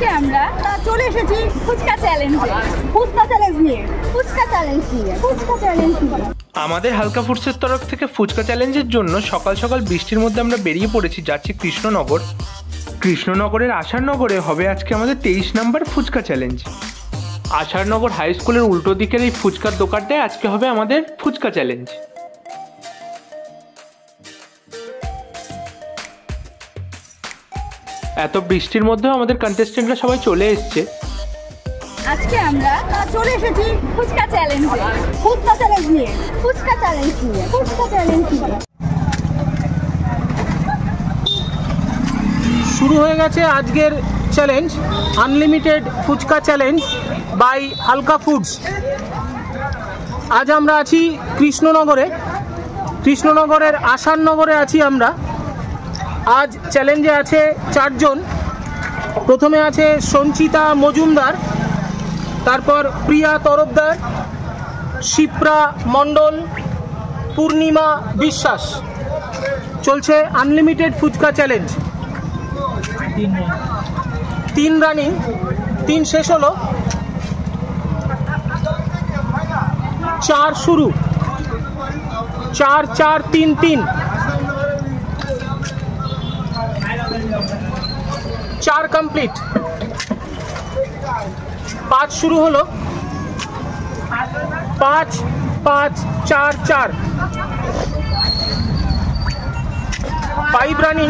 আজকে আমরা চলে এসেছি ফুচকা চ্যালেঞ্জ নিয়ে। আমাদের হালকা ফুডসের তরফ থেকে ফুচকা চ্যালেঞ্জের জন্য সকাল সকাল বৃষ্টির মধ্যে আমরা বেরিয়ে পড়েছি, যাচ্ছি কৃষ্ণনগর। কৃষ্ণনগরের আশারনগরে হবে আজকে আমাদের 23 নম্বর ফুচকা চ্যালেঞ্জ। আশারনগর হাই স্কুলের উল্টো দিকের এই ফুচকার দোকানটায় আজকে হবে আমাদের ফুচকা চ্যালেঞ্জ। এত বৃষ্টির মধ্যেও আমাদের কন্টেস্টেন্টরা সবাই চলে এসছে। আজকে আমরা চলে এসেছি ফুচকা চ্যালেঞ্জ নিয়ে। শুরু হয়ে গেছে আজকের challenge, unlimited fuchka challenge by Halka foods. আজ আমরা আছি কৃষ্ণনগরের আশারনগরে আছি আমরা। আজ চ্যালেঞ্জে আছে 4 জন। প্রথমে আছে সঞ্চিতা মজুমদার, তারপর প্রিয়া তরফদার, শিপ্রা মণ্ডল, পূর্ণিমা বিশ্বাস। চলছে আনলিমিটেড ফুচকা চ্যালেঞ্জ। 3 রানিং, 3 শেষ হলো, 4 শুরু, 4-4-3-3, 4 কমপ্লিট, 5 শুরু হলো, 5-5-4-4, 5 রানিং,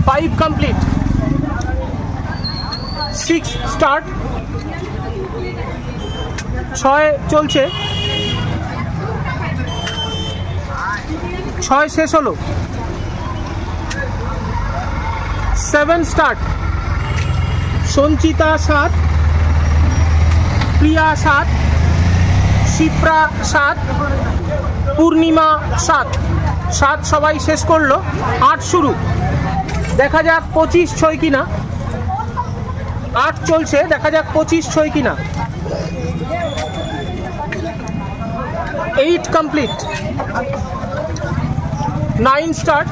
5 কমপ্লিট, 6 স্টার্ট, 6 চলছে, 6 শেষ হলো, 7 স্টার্ট। সঞ্চিতা 7, প্রিয়া 7, শিপ্রা 7, পূর্ণিমা 7 সবাই শেষ করলো। 8 শুরু, দেখা যাক 25 ছয় কিনা। 8 চলছে, দেখা যাক 25 ছয় কিনা। 8 কমপ্লিট, 9 স্টার্ট,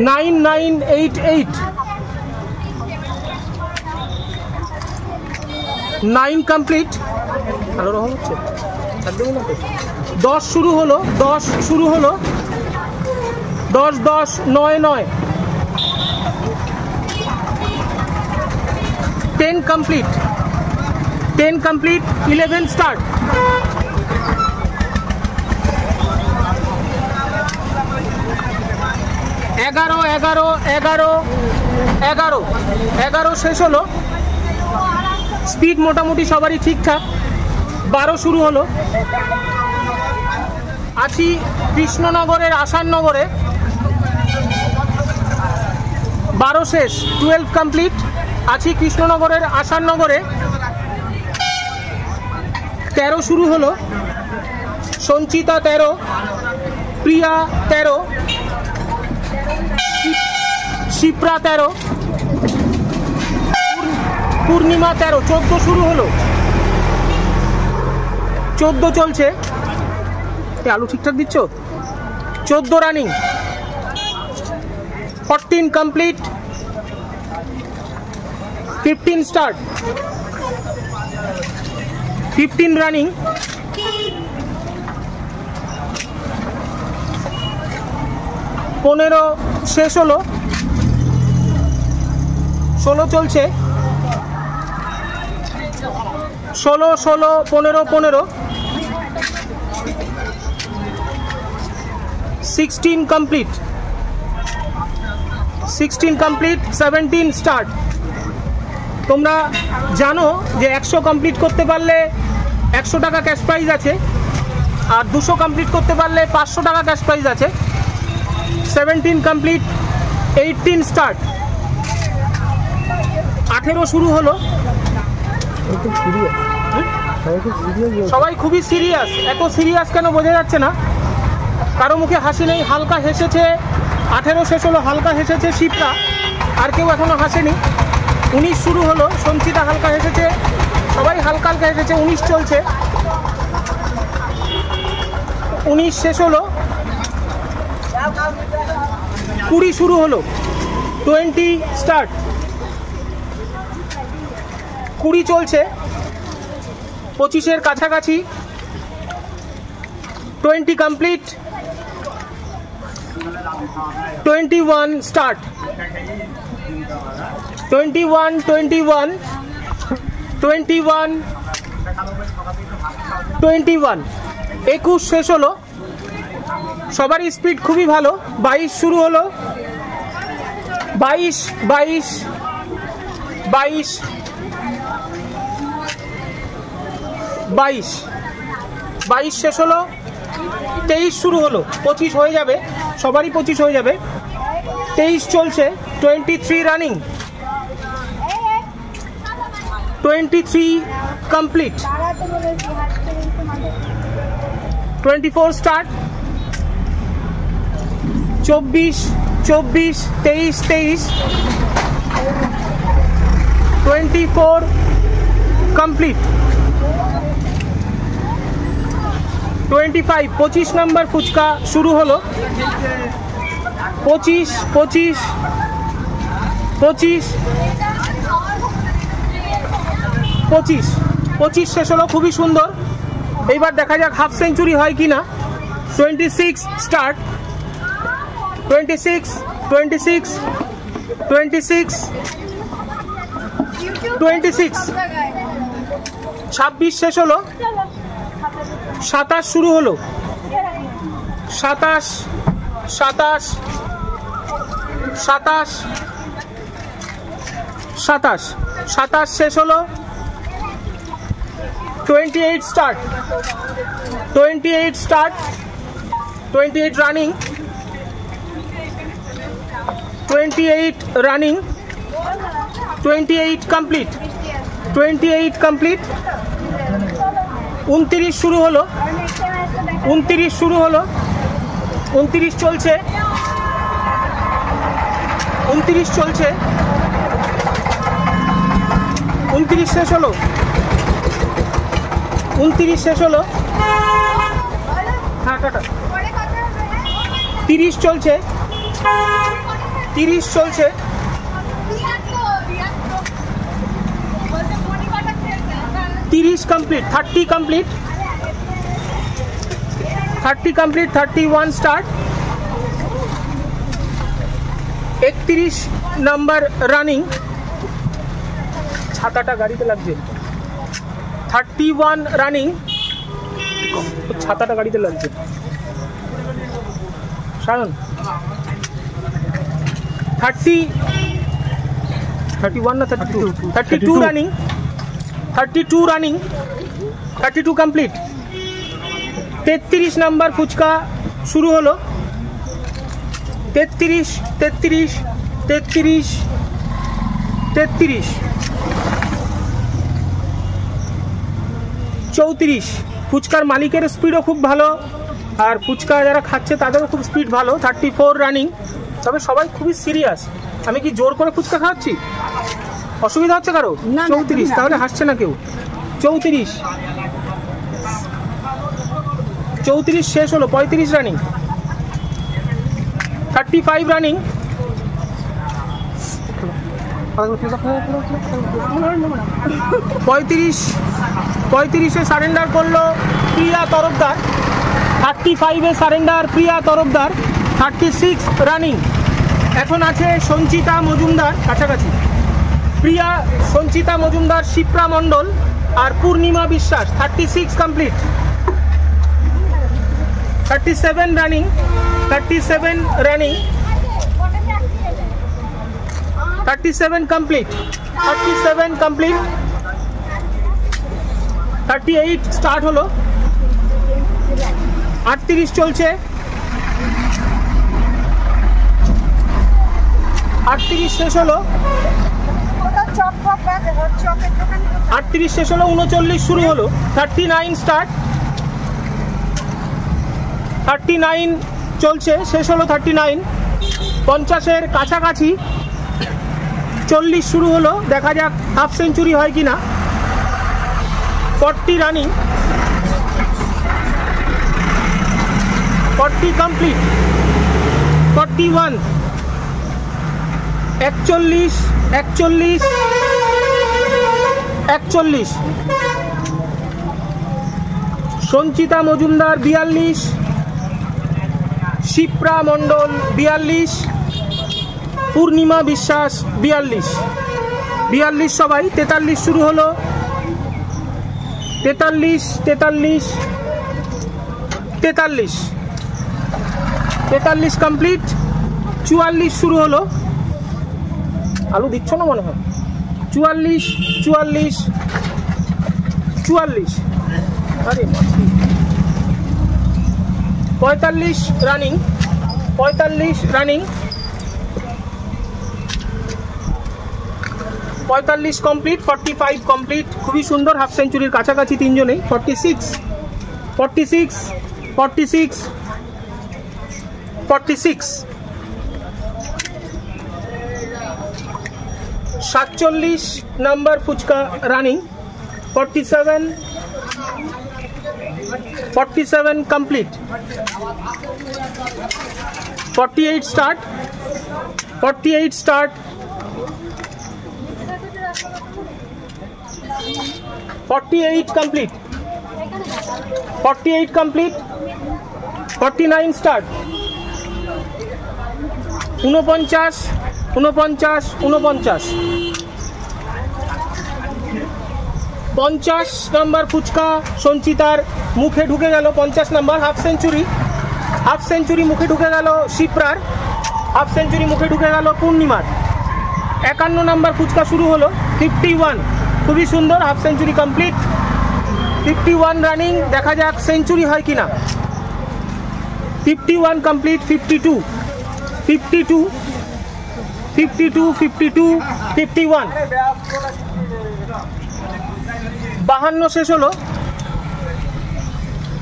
9-9-8-8, 9 কমপ্লিট। ভালো রকম হচ্ছে, একদমই না। 10 শুরু হলো, 10-10-9-9, 10 কমপ্লিট, 11 স্টার্ট, 11 শেষ হলো। স্পিড মোটামুটি সবারই ঠিকঠাক। 12 শুরু হলো। আছি কৃষ্ণনগরের আশারনগরে, 12 শেষ, 12 কমপ্লিট। আছি কৃষ্ণনগরের আশারনগরে। 13 শুরু হলো। সঞ্চিতা 13, প্রিয়া 13, শিপ্রা 13, পূর্ণিমা 13, 14 শুরু হলো, 14 চলছে। আলু ঠিকঠাক দিচ্ছ? 14 রানিং, 14 কমপ্লিট, 15 স্টার্ট, 15 রানিং, 15 শেষ হলো, 16 চলছে, 16-15-15, 16 কমপ্লিট, 17 স্টার্ট। তোমরা জানো যে 100 কমপ্লিট করতে পারলে 100 টাকা ক্যাশ প্রাইজ আছে, আর 200 কমপ্লিট করতে পারলে 500 টাকা ক্যাশ প্রাইজ আছে। 17 কমপ্লিট, 18 স্টার্ট, 18 শুরু হলো। সবাই খুবই সিরিয়াস। এত সিরিয়াস কেন বোঝা যাচ্ছে না, কারো মুখে হাসি নেই। হালকা হেসেছে, 18 শেষ হলো, হালকা হেসেছে শিপ্রা, আর কেউ এখনো হাসেনি। 19 শুরু হলো, সঞ্চিতা হালকা হেসেছে, সবাই হালকা হেসেছে। 19 চলছে, 19 শেষ হলো, 20 শুরু হলো, 20 স্টার্ট, 20 চলছে, 25-এর কাছাকাছি, 20 কমপ্লিট, 21 স্টার্ট, 21 21 21 21 21 শেষ হলো। সবারই স্পিড খুবই ভালো। 22 শুরু হলো, 22 22 22 22 22 শেষ হলো, 23 শুরু হলো, 25 হয়ে যাবে, সবারই 25 হয়ে যাবে। 23 চলছে, 23 রানিং, 23 কমপ্লিট, 24 স্টার্ট, 24 24 23 23 24 কমপ্লিট, 25 25 নম্বর ফুচকা শুরু হলো, 25 25 25 25 25 শেষ হলো, খুবই সুন্দর। এইবার দেখা যাক হাফ সেঞ্চুরি হয় কিনা। 26 স্টার্ট, 26 26 26 26 26 শেষ হলো, 27 শুরু হলো, 27 27 27 27 27 শেষ হলো, 28 start, 28 start, 28 running, 28 running, 28 complete, 28 complete, 29 শুরু হলো, 29 শুরু হলো, 29 চলছে, 29 চলছে, 29 শেষ হলো, 29 শেষ হলো, হ্যাঁ টাটা, 30 চলছে, 30 চলছে, 30 complete, 30 complete, 30 complete, 31 start, 31 number running, ছাতাটা গাড়িতে লাগছে, 31 রানিং, ছাতাটা গাড়িতে লাগছে, সারণ 31 না 32, 32 running, 32 running, 32 complete, 33 number fuchka শুরু হলো, 33 33 33 33 34 ফুচকার মালিকের স্পিডও খুব ভালো, আর ফুচকা যারা খাচ্ছে তাদেরও খুব স্পিড ভালো। 34 রানিং, তবে সবাই খুবই সিরিয়াস। আমি কি জোর করে ফুচকা খাওয়াচ্ছি? অসুবিধা হচ্ছে কারো? 34, তাহলে হাসছে না কেউ। 34 34 শেষ হলো, 35 রানিং, 35 রানিং, 35-এ সারেন্ডার করলো প্রিয়া তরফদার, 35-এ সারেন্ডার প্রিয়া তরফদার, 36 রানিং। এখন আছে সঞ্চিতা মজুমদার কাছাকাছি, প্রিয়া, সঞ্চিতা মজুমদার, শিপ্রা মণ্ডল আর পূর্ণিমা বিশ্বাস। 36 complete, 37 running, 37 running, 37 complete, 37 complete, 38 start হলো, 38 চলছে, 38 শেষ হলো, 38 শেষ হলো, 39 শুরু হলো, 39 স্টার্ট, 39 চলছে, শেষ হলো 39, 50-এর কাছাকাছি, 40 শুরু হলো, দেখা যাক হাফ সেঞ্চুরি হয় কিনা। 40 রানিং, 40 কমপ্লিট, 41 41 41 41, সঞ্চিতা মজুমদার 42, শিপ্রা মণ্ডল 42, পূর্ণিমা বিশ্বাস 42 42 সবাই। 43 শুরু হলো, 43 43 43 43 কমপ্লিট। 44 শুরু হলো, আলু দিচ্ছ না মনে হয়। 44 44 44, আরে 45 রানিং, 45 রানিং, 45 কমপ্লিট। 45 কমপ্লিট, খুবই সুন্দর, হাফ সেঞ্চুরির কাছাকাছি তিনজনেই। 46 46 46 46, 47 number phuchka running. 47 47 complete. 48 start, 48 start, 48 complete, 48 complete. 49 start, 49 49 49, 50 number phuchka সঞ্চিতার মুখে ঢুকে গেল। 50 number, half century, half century মুখে ঢুকে গেল শিপ্রার, হাফ সেঞ্চুরি মুখে ঢুকে গেল পূর্ণিমার। 51 নাম্বার ফুচকা শুরু হলো। 51, খুবই সুন্দর, হাফ সেঞ্চুরি কমপ্লিট। 51 রানিং, দেখা যাক সেঞ্চুরি হয় কিনা। 51 কমপ্লিট। 52 52 52 52 51, 52 শেষ হলো।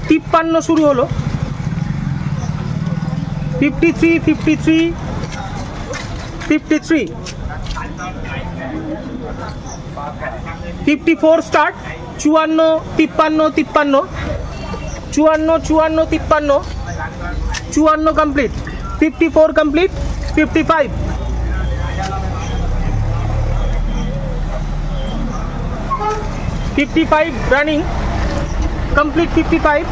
53 শুরু হলো। 53 53 53, 54 start. 54 53 53, 54 54 53, 54 complete. 54 complete. 55 55 running complete. 55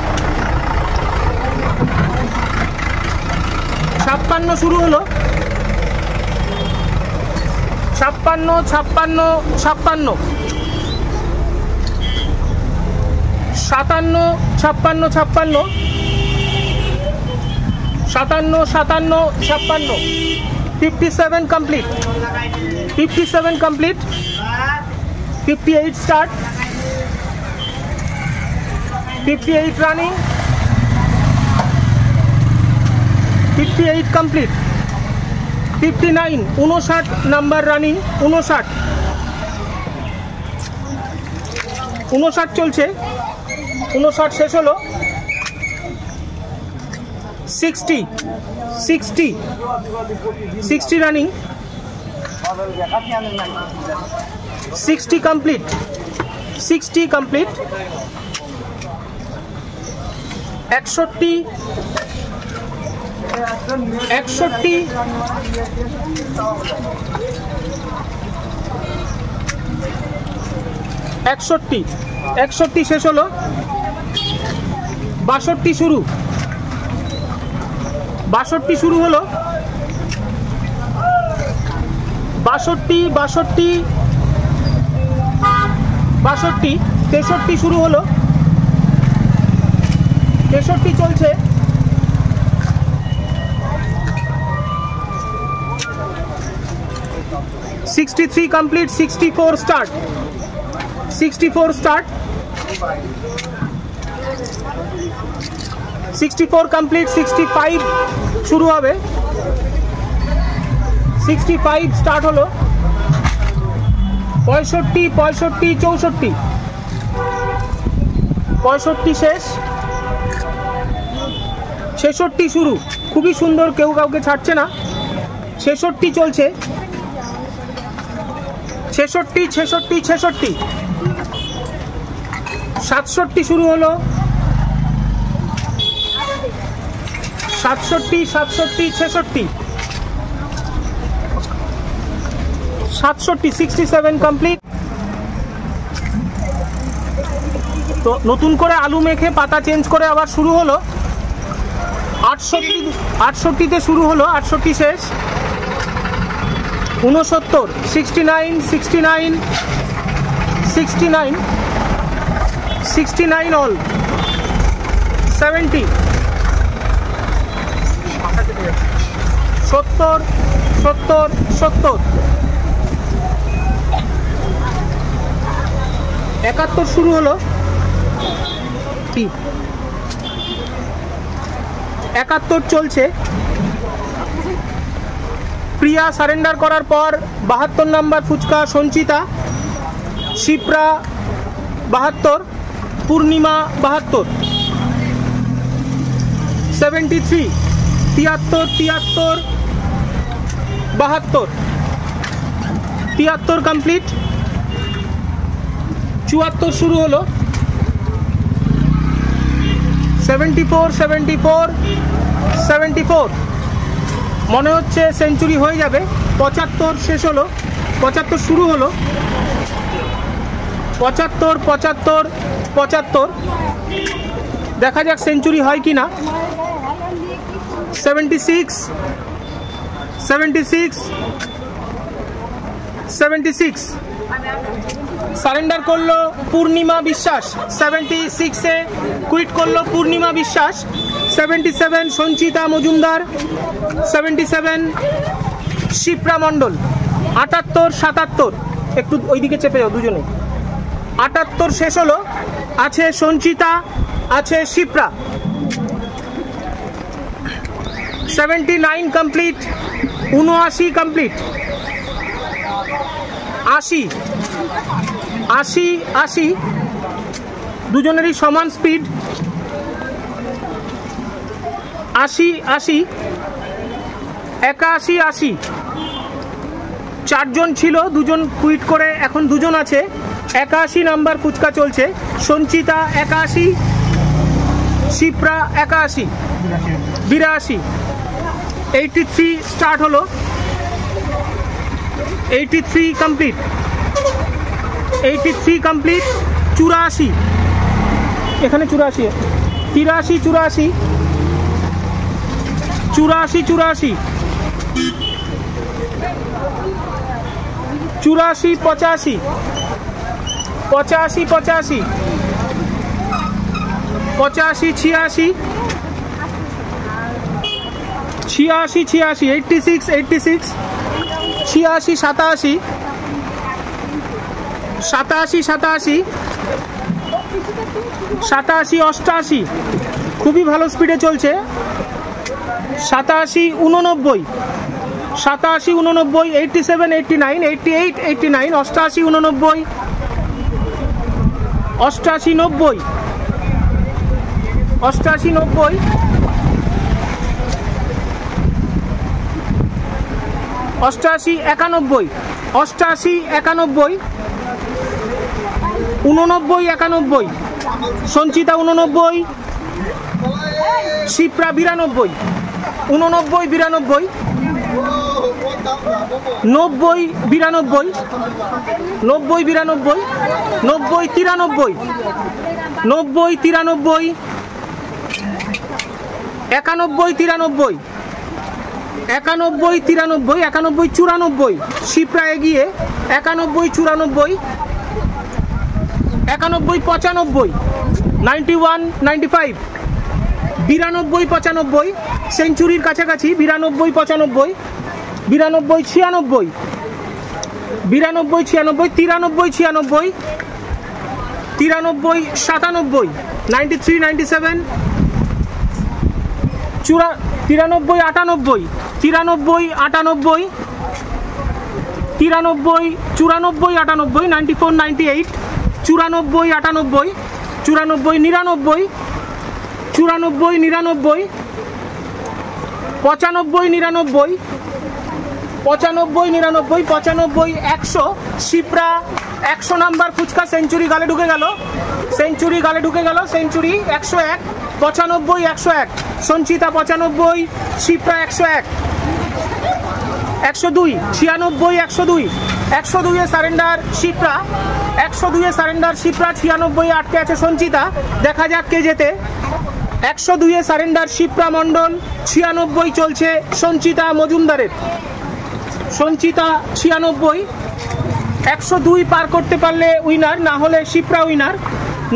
56 শুরু হলো। 56 56 56, 57 56 56, 57 57 56, 57 complete. 57 complete. 58 start. 58 running. 58 complete. 59 59 number running. 59 59 চলছে। 59 শেষ হলো। 60 60 60 রানিং। 60 কমপ্লিট। 60 কমপ্লিট। 61 61 61 61 শেষ হলো। 62 শুরু। 62 শুরু হলো। 62 62 62, 63 শুরু হলো। 63 চলছে। 63 কমপ্লিট। 64 স্টার্ট। 64 স্টার্ট। 64 কমপ্লিট। 65 শুরু হবে। 65 স্টার্ট হলো। 65 65 64, 65 শেষ। 66 শুরু। খুবই সুন্দর, কেউ কাউকে ছাড়ছে না। 66 চলছে। 66 66 66, 67 শুরু হলো। 67 67 66, 67 কমপ্লিট। তো নতুন করে আলু মেখে পাতা চেঞ্জ করে আবার শুরু হলো। 68তে শুরু হলো, 68 শেষ। 69, 69 অল। 70, 70, 71 শুরু হলো। 71 চলছে। প্রিয়া সারেন্ডার করার পর 72 নাম্বার ফুচকা সঞ্চিতা, শিপ্রা 72, পূর্ণিমা 72। 73, 73, 72, 73 কমপ্লিট। 74 শুরু হলো। 74, 74 মনে হচ্ছে সেঞ্চুরি হয়ে যাবে। 75 শেষ হলো, 75 শুরু হলো। 75 দেখা যাক সেঞ্চুরি হয় কি না। 76, 76 সারেন্ডার করলো পূর্ণিমা বিশ্বাস। 76-এ কুইট করলো পূর্ণিমা বিশ্বাস। 77 সঞ্চিতা মজুমদার। 77 শিপ্রা মণ্ডল। 78, 77 একটু ওইদিকে চেপে যাও দুজনে। 78 শেষ হলো। আছে সঞ্চিতা, আছে শিপ্রা। 79 কমপ্লিট। 79 কমপ্লিট। 80 দুজনেরই সমান স্পিড। 80, 81, 4জন ছিল, 2জন কুইট করে এখন 2জন আছে। 81 নাম্বার ফুচকা চলছে। সঞ্চিতা 81, শিপ্রা 81, 82। 83 স্টার্ট হলো। 83 কমপ্লিট। 84 এখানে 84, 83, 84, 85, 85, 86, 86, 86, 86, 87, 88 খুবই ভালো স্পিডে চলছে। 87, 89, 87, 89, 87, 89, 88, 89, 88, 89, 88, 90, 88, 90, 88, 91, 88, 91, 89, 91, সঞ্চিতা 89, শিপ্রা 92, 89, 92, 90, 92, 90, 92, 90, 93, 90, 93, 91, 93, 91, 94, শিপ্রা এগিয়ে। 91, 94, 91, 95, 91, 95, 92, 95 সেঞ্চুরির কাছাকাছি। 92, 95, 92, 96, 92, 96, 93, 96, 93, 97, 93, 97, 93, 98, 93, 98, 93, 94, 98, 94, 98, 94, 98, 94, 99, 94, 99, 95, 99, 95, 99, 95, 100 শিপ্রা 100 নাম্বার ফুচকা সেঞ্চুরি গালে ঢুকে গেল। সেঞ্চুরি 101, 95, 101 সঞ্চিতা 95, শিপ্রা 101, 102, 96, 102, 102-এ সারেন্ডার শিপ্রা, 102-এ সারেন্ডার শিপ্রা, 96-এ আটকে আছে সঞ্চিতা। দেখা যাক কে জেতে। 102-এ সারেন্ডার শিপ্রা মণ্ডল, 96 চলছে সঞ্চিতা মজুমদারের। সঞ্চিতা 96, 102 পার করতে পারলে উইনার, না হলে শিপ্রা উইনার।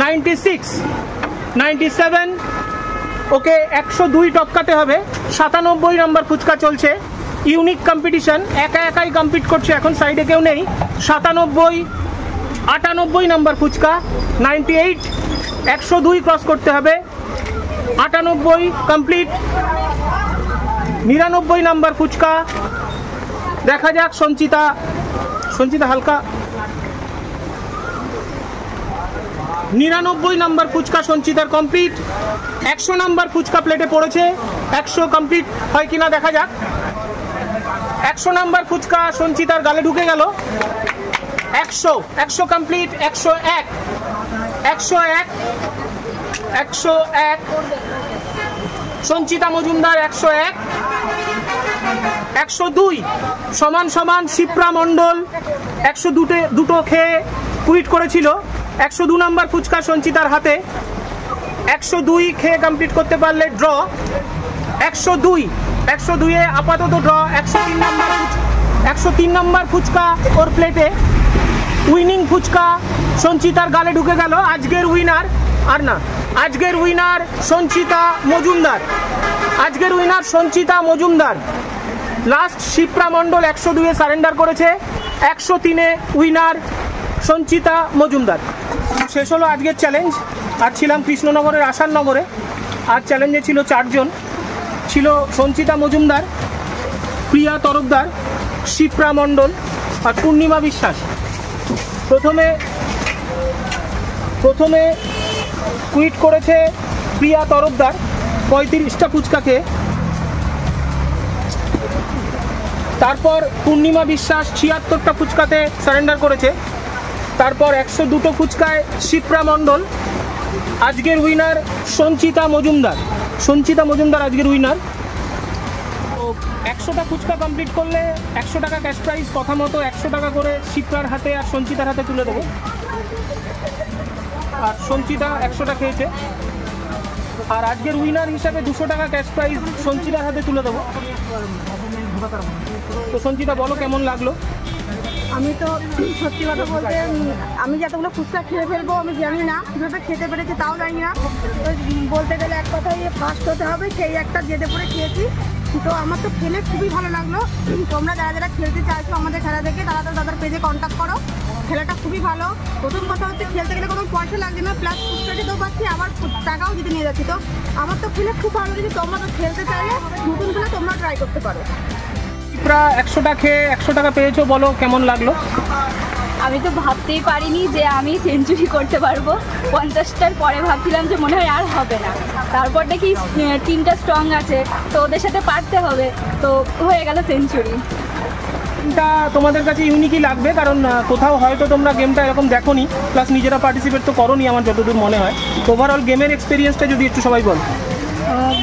96, 97, ওকে 102 টপকাতে হবে। 97 নম্বর ফুচকা চলছে, ইউনিক কম্পিটিশন, একা একাই কম্পিট করছে, এখন সাইডে কেউ নেই। 97, 98 নম্বর ফুচকা, 98, 102 ক্রস করতে হবে। 98 কমপ্লিট। 99 নম্বর ফুচকা, দেখা যাক সঞ্চিতা হালকা। 99 নম্বর ফুচকা সঞ্চিতার কমপ্লিট। 100 নম্বর ফুচকা প্লেটে পড়েছে, 100 কমপ্লিট হয় কিনা দেখা যাক। 100 নম্বর ফুচকা সঞ্চিতার গালে ঢুকে গেল। 100 কমপ্লিট। 101, 101 সঞ্চিতা মজুমদার, 101। 102 সমান সমান শিপ্রা মণ্ডল, 102 খেয়ে কুইট করেছিল। 102 নম্বর ফুচকা সঞ্চিতার হাতে, 102 খেয়ে কমপ্লিট করতে পারলে ড্র। 102-এ আপাতত ড্র। 103 নম্বর ফুচকা ওর প্লেটে, উইনিং ফুচকা সঞ্চিতার গালে ঢুকে গেল। আজকের উইনার আর না, আজকের উইনার সঞ্চিতা মজুমদার, আজকের উইনার সঞ্চিতা মজুমদার। লাস্ট শিপ্রা মণ্ডল 102-এ সারেন্ডার করেছে, 103-এ উইনার সঞ্চিতা মজুমদার। শেষ হলো আজকের চ্যালেঞ্জ। আর ছিলাম কৃষ্ণনগরের আসাননগরে। আর চ্যালেঞ্জে ছিল 4 জন, ছিল সঞ্চিতা মজুমদার, প্রিয়া তরফদার, শিপ্রা মণ্ডল আর পূর্ণিমা বিশ্বাস। প্রথমে কুইট করেছে প্রিয়া তরফদার 35টা ফুচকাকে। তারপর পূর্ণিমা বিশ্বাস 76টা ফুচকাতে সারেন্ডার করেছে। তারপর 102 ফুচকায় শিপ্রা মণ্ডল। আজকের উইনার সঞ্চিতা মজুমদার, আজকের উইনার। 100টা ফুচকা কমপ্লিট করলে 100 টাকা ক্যাশ প্রাইজ, কথা মতো 100 টাকা করে শিপ্রার হাতে আর সঞ্চিতার হাতে তুলে দেবো। আর সঞ্চিতা 100টা খেয়েছে। আর আজকের উইনার হিসাবে 200 টাকা ক্যাশ প্রাইজ সঞ্চিতার হাতে তুলে দেবো। তো সঞ্চিতা বলো কেমন লাগলো? আমি তো সত্যি কথা বলতে, আমি যতগুলো ফুচকা খেয়ে ফেলবো আমি জানি না, কীভাবে খেতে পেরেছি তাও জানি না। তো বলতে গেলে এক কথাই ফার্স্ট হতে হবে, সেই একটা জেদে পড়ে খেয়েছি। তো আমার তো খেলে খুবই ভালো লাগলো। তোমরা যারা যারা খেলতে চাইছো আমাদের খেলা দেখে, তারা তো তাদের পেজে কন্ট্যাক্ট করো। খেলাটা খুবই ভালো। প্রথম কথা হচ্ছে খেলতে গেলে কোনো পয়সা লাগছে না, প্লাস ফুচকা খেতেও পাচ্ছি, আবার টাকাও দিতে নিয়ে যাচ্ছি। তো আমার তো খেলে খুব ভালো লেগেছে। তোমরা তো খেলতে চাইলে নতুন খেলে তোমরা ট্রাই করতে পারো। প্রায় 100টা খেয়ে 100 টাকা পেয়েছো, বলো কেমন লাগলো? আমি তো ভাবতেই পারিনি যে আমি সেঞ্চুরি করতে পারবো। 50টার পরে ভাবছিলাম যে মনে হয় আর হবে না, তারপর দেখি টিমটা স্ট্রং আছে, তো ওদের সাথে পারতে হবে, তো হয়ে গেল সেঞ্চুরি। এটা তোমাদের কাছে ইউনিকই লাগবে, কারণ কোথাও হয়তো তোমরা গেমটা এরকম দেখোনি, প্লাস নিজেরা পার্টিসিপেট তো করোনি আমার যতদূর মনে হয়। ওভারঅল গেমের এক্সপিরিয়েন্সটা যদি একটু সবাই বল।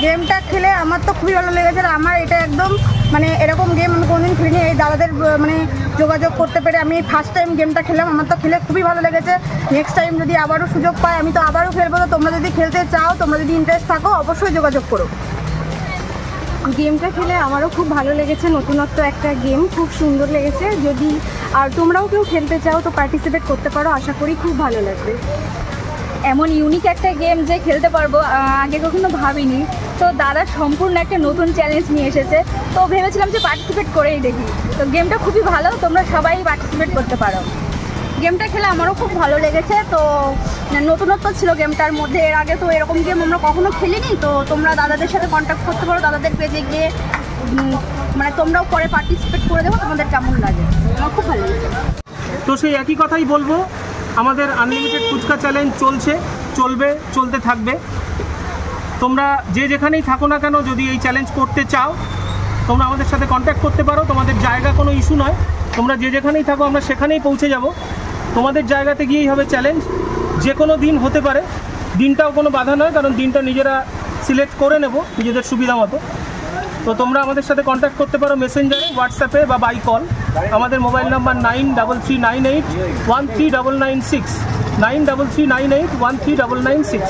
গেমটা খেলে আমার তো খুবই ভালো লেগেছে। আমার এটা একদম মানে এরকম গেম আমি কোনোদিন খেলিনি। এই দাদাদের মানে যোগাযোগ করতে পেরে আমি ফার্স্ট টাইম গেমটা খেলাম। আমার তো খেলে খুবই ভালো লেগেছে। নেক্সট টাইম যদি আবারও সুযোগ পাই আমি তো আবারও খেলবো। তো তোমরা যদি খেলতে চাও, তোমরা যদি ইন্টারেস্ট থাকো, অবশ্যই যোগাযোগ করো। গেমটা খেলে আমারও খুব ভালো লেগেছে। নতুনত্ব একটা গেম, খুব সুন্দর লেগেছে। যদি আর তোমরাও কেউ খেলতে চাও তো পার্টিসিপেট করতে পারো, আশা করি খুব ভালো লাগবে। এমন ইউনিক একটা গেম যে খেলতে পারবো আগে কখনো ভাবিনি। তো দাদা সম্পূর্ণ একটা নতুন চ্যালেঞ্জ নিয়ে এসেছে, তো ভেবেছিলাম যে পার্টিসিপেট করেই দেখি। তো গেমটা খুবই ভালো, তোমরা সবাই পার্টিসিপেট করতে পারো। গেমটা খেলে আমারও খুব ভালো লেগেছে। তো নতুনত্ব ছিল গেমটার মধ্যে, এর আগে তো এরকম গেম আমরা কখনো খেলিনি। তো তোমরা দাদাদের সাথে কন্ট্যাক্ট করতে পারো, দাদাদের পেজে গিয়ে মানে তোমরাও পরে পার্টিসিপেট করে দেবো, তোমাদের কেমন লাগে। আমার খুব ভালো লেগেছে। তো সেই একই কথাই বলবো, আমাদের আনলিমিটেড ফুচকা চ্যালেঞ্জ চলতে থাকবে। তোমরা যে যেখানেই থাকো না কেন, যদি এই চ্যালেঞ্জ করতে চাও তোমরা আমাদের সাথে কন্ট্যাক্ট করতে পারো। তোমাদের জায়গা কোনো ইস্যু নয়, তোমরা যে যেখানেই থাকো আমরা সেখানেই পৌঁছে যাব। তোমাদের জায়গাতে গিয়েই হবে চ্যালেঞ্জ। যে কোনো দিন হতে পারে, দিনটাও কোনো বাধা নয়, কারণ দিনটা নিজেরা সিলেক্ট করে নেব নিজেদের সুবিধা মতো। তো তোমরা আমাদের সাথে কন্ট্যাক্ট করতে পারো মেসেঞ্জারে, হোয়াটসঅ্যাপে বা বাই কল। আমাদের মোবাইল নাম্বার 9339813996, 9339813996।